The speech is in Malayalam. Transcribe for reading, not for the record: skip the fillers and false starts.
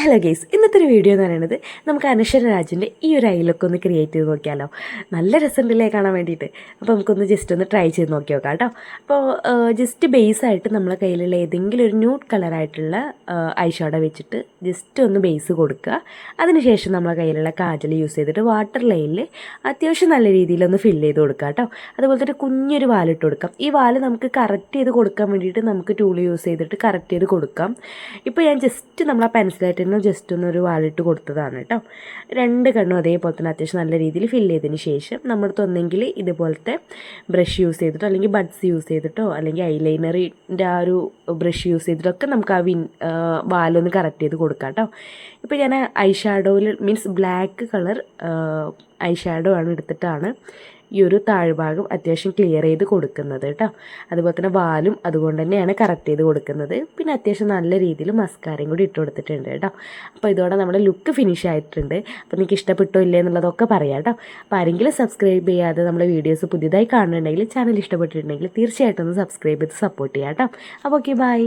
ഹലോ ഗെയ്സ്, ഇന്നത്തെ ഒരു വീഡിയോ എന്ന് പറയുന്നത് നമുക്ക് അനശ്വര രാജിൻ്റെ ഈ ഒരു ഐ ലുക്ക് ഒന്ന് ക്രിയേറ്റ് ചെയ്ത് നോക്കിയാലോ. നല്ല രസമുണ്ടല്ലേ കാണാൻ വേണ്ടിയിട്ട്. അപ്പോൾ നമുക്കൊന്ന് ജസ്റ്റ് ഒന്ന് ട്രൈ ചെയ്ത് നോക്കി നോക്കാം കേട്ടോ. അപ്പോൾ ജസ്റ്റ് ബേസായിട്ട് നമ്മളെ കയ്യിലുള്ള ഏതെങ്കിലും ഒരു ന്യൂഡ് കളറായിട്ടുള്ള ഐ ഷാഡോ വെച്ചിട്ട് ജസ്റ്റ് ഒന്ന് ബേസ് കൊടുക്കുക. അതിനുശേഷം നമ്മളെ കയ്യിലുള്ള കാജൽ യൂസ് ചെയ്തിട്ട് വാട്ടർ ലൈനിൽ അത്യാവശ്യം നല്ല രീതിയിലൊന്ന് ഫില്ല് ചെയ്ത് കൊടുക്കുക കേട്ടോ. അതുപോലെ തന്നെ കുഞ്ഞൊരു വാലിട്ട് കൊടുക്കാം. ഈ വാല് നമുക്ക് കറക്റ്റ് ചെയ്ത് കൊടുക്കാൻ വേണ്ടിയിട്ട് നമുക്ക് ടൂൾ യൂസ് ചെയ്തിട്ട് കറക്റ്റ് ചെയ്ത് കൊടുക്കാം. ഇപ്പോൾ ഞാൻ ജസ്റ്റ് നമ്മൾ ആ പെൻസിലായിട്ട് ജസ്റ്റ് ഒന്നൊരു വാലിട്ട് കൊടുത്തതാണ് കേട്ടോ. രണ്ട് കണ്ണും അതേപോലെ തന്നെ അത്യാവശ്യം നല്ല രീതിയിൽ ഫില്ല് ചെയ്തതിന് ശേഷം നമ്മുടെ ഒന്നെങ്കിൽ ഇതുപോലത്തെ ബ്രഷ് യൂസ് ചെയ്തിട്ടോ അല്ലെങ്കിൽ ബഡ്സ് യൂസ് ചെയ്തിട്ടോ അല്ലെങ്കിൽ ഐലൈനറിൻ്റെ ആ ഒരു ബ്രഷ് യൂസ് ചെയ്തിട്ടൊക്കെ നമുക്ക് ആ വാലൊന്ന് കറക്റ്റ് ചെയ്ത് കൊടുക്കാം കേട്ടോ. ഇപ്പോൾ ഞാൻ ഐ ഷാഡോയിൽ means black colour eye shadow ആണ് എടുത്തിട്ടാണ് ഈ ഒരു താഴ്ഭാഗം അത്യാവശ്യം ക്ലിയർ ചെയ്ത് കൊടുക്കുന്നത് കേട്ടോ. അതുപോലെ തന്നെ വാലും അതുകൊണ്ട് തന്നെയാണ് കറക്റ്റ് ചെയ്ത് കൊടുക്കുന്നത്. പിന്നെ അത്യാവശ്യം നല്ല രീതിയിൽ മസ്കാരയും കൂടി ഇട്ട് കൊടുത്തിട്ടുണ്ട് കേട്ടോ. അപ്പോൾ ഇതോടെ നമ്മുടെ ലുക്ക് ഫിനിഷ് ആയിട്ടുണ്ട്. അപ്പോൾ നിങ്ങൾക്ക് ഇഷ്ടപ്പെട്ടോ ഇല്ലേ എന്നുള്ളതൊക്കെ പറയാം കേട്ടോ. അപ്പോൾ ആരെങ്കിലും സബ്സ്ക്രൈബ് ചെയ്യാതെ നമ്മുടെ വീഡിയോസ് പുതിയതായി കാണുന്നുണ്ടെങ്കിൽ ചാനൽ ഇഷ്ടപ്പെട്ടിട്ടുണ്ടെങ്കിൽ തീർച്ചയായിട്ടും ഒന്ന് സബ്സ്ക്രൈബ് ചെയ്ത് സപ്പോർട്ട് ചെയ്യാം കേട്ടോ. അപ്പോൾ ഓക്കെ, ബൈ.